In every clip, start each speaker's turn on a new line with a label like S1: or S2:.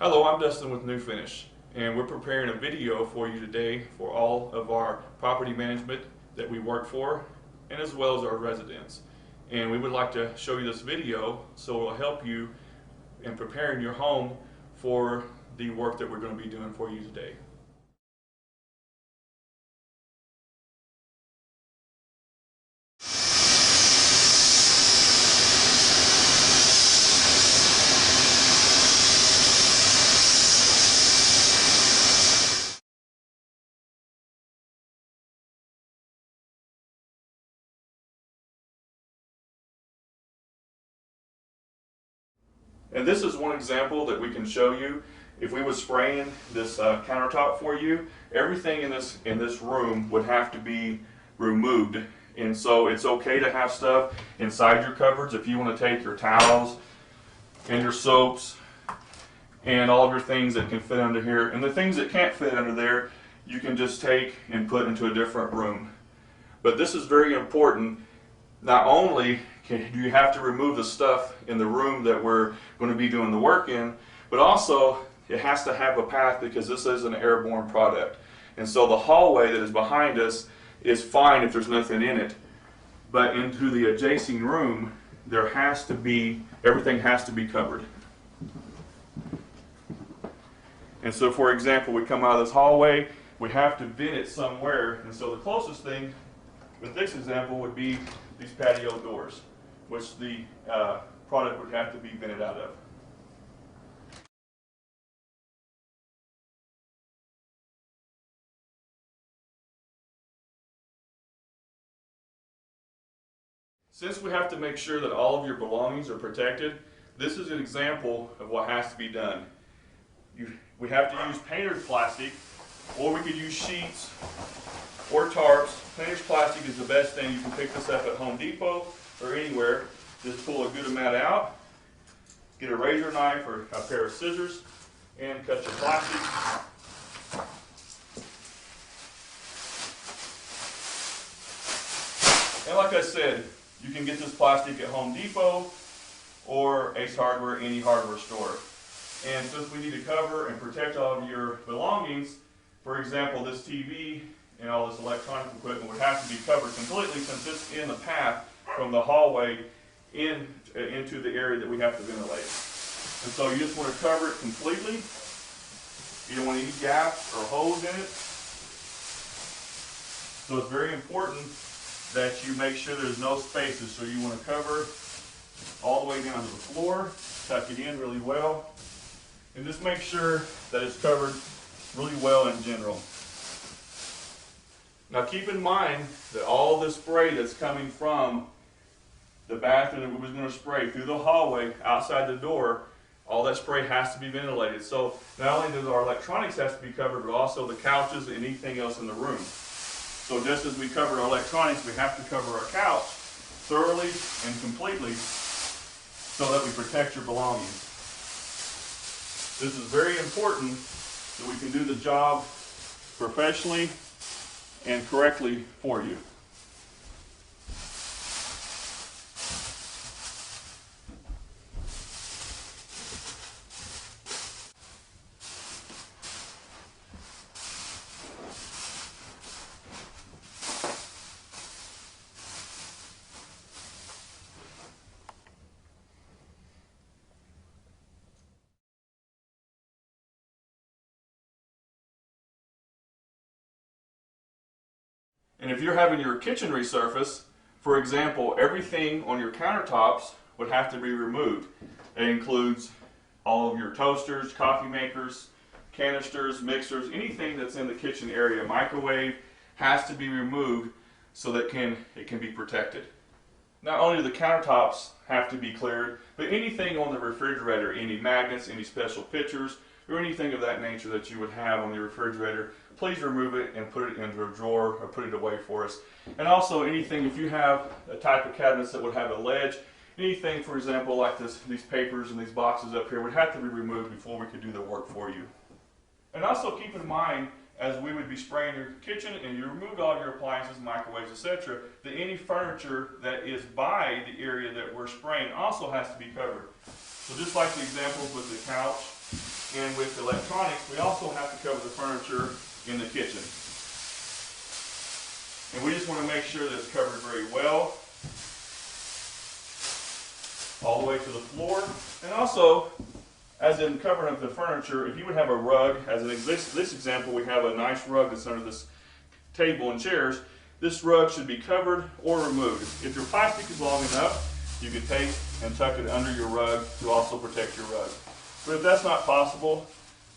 S1: Hello, I'm Dustin with New Finish, and we're preparing a video for you today for all of our property management that we work for, and as well as our residents. And we would like to show you this video so it will help you in preparing your home for the work that we're going to be doing for you today. And this is one example that we can show you. If we were spraying this countertop for you, everything in this room would have to be removed. And so it's okay to have stuff inside your cupboards if you want to take your towels and your soaps and all of your things that can fit under here. And the things that can't fit under there, you can just take and put into a different room. But this is very important. Not only do you have to remove the stuff in the room that we're going to be doing the work in, but also it has to have a path because this is an airborne product. And so the hallway that is behind us is fine if there's nothing in it. But into the adjacent room, there has to be, everything has to be covered. And so for example, we come out of this hallway, we have to vent it somewhere. And so the closest thing with this example would be these patio doors, which the product would have to be vented out of. Since we have to make sure that all of your belongings are protected, this is an example of what has to be done. We have to use painter's plastic, or we could use sheets or tarps. Painter's plastic is the best thing. You can pick this up at Home Depot or anywhere. Just pull a good amount out, get a razor knife or a pair of scissors, and cut your plastic. And like I said, you can get this plastic at Home Depot or Ace Hardware, any hardware store. And since we need to cover and protect all of your belongings, for example, this TV and all this electronic equipment would have to be covered completely since it's in the path from the hallway into the area that we have to ventilate. And so you just want to cover it completely. You don't want any gaps or holes in it. So it's very important that you make sure there's no spaces. So you want to cover all the way down to the floor, tuck it in really well, and just make sure that it's covered really well in general. Now keep in mind that all the spray that's coming from the bathroom that we was going to spray through the hallway outside the door, all that spray has to be ventilated. So not only does our electronics have to be covered, but also the couches and anything else in the room. So just as we covered our electronics, we have to cover our couch thoroughly and completely so that we protect your belongings. This is very important that we can do the job professionally and correctly for you. And if you're having your kitchen resurface, for example, everything on your countertops would have to be removed. It includes all of your toasters, coffee makers, canisters, mixers, anything that's in the kitchen area. Microwave has to be removed so that it can be protected. Not only do the countertops have to be cleared, but anything on the refrigerator, any magnets, any special pictures, or anything of that nature that you would have on the refrigerator, please remove it and put it into a drawer or put it away for us. And also anything, if you have a type of cabinets that would have a ledge, anything, for example, like these papers and these boxes up here would have to be removed before we could do the work for you. And also keep in mind, as we would be spraying your kitchen and you removed all your appliances, microwaves, etc., that any furniture that is by the area that we're spraying also has to be covered. So just like the examples with the couch And with electronics, we also have to cover the furniture in the kitchen. And we just want to make sure that it's covered very well, all the way to the floor. And also, as in covering up the furniture, if you would have a rug, as in this example, we have a nice rug that's under this table and chairs. This rug should be covered or removed. If your plastic is long enough, you can take and tuck it under your rug to also protect your rug. But if that's not possible,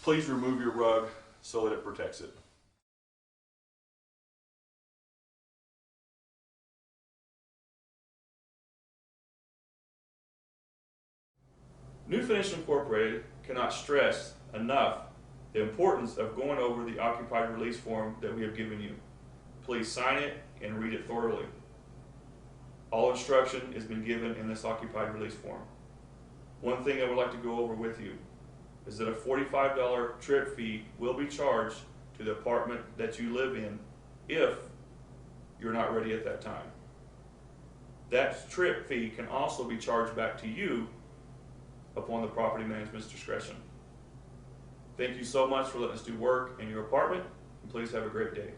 S1: please remove your rug so that it protects it. New Finish Incorporated cannot stress enough the importance of going over the occupied release form that we have given you. Please sign it and read it thoroughly. All instruction has been given in this occupied release form. One thing I would like to go over with you is that a $45 trip fee will be charged to the apartment that you live in if you're not ready at that time. That trip fee can also be charged back to you upon the property management's discretion. Thank you so much for letting us do work in your apartment, and please have a great day.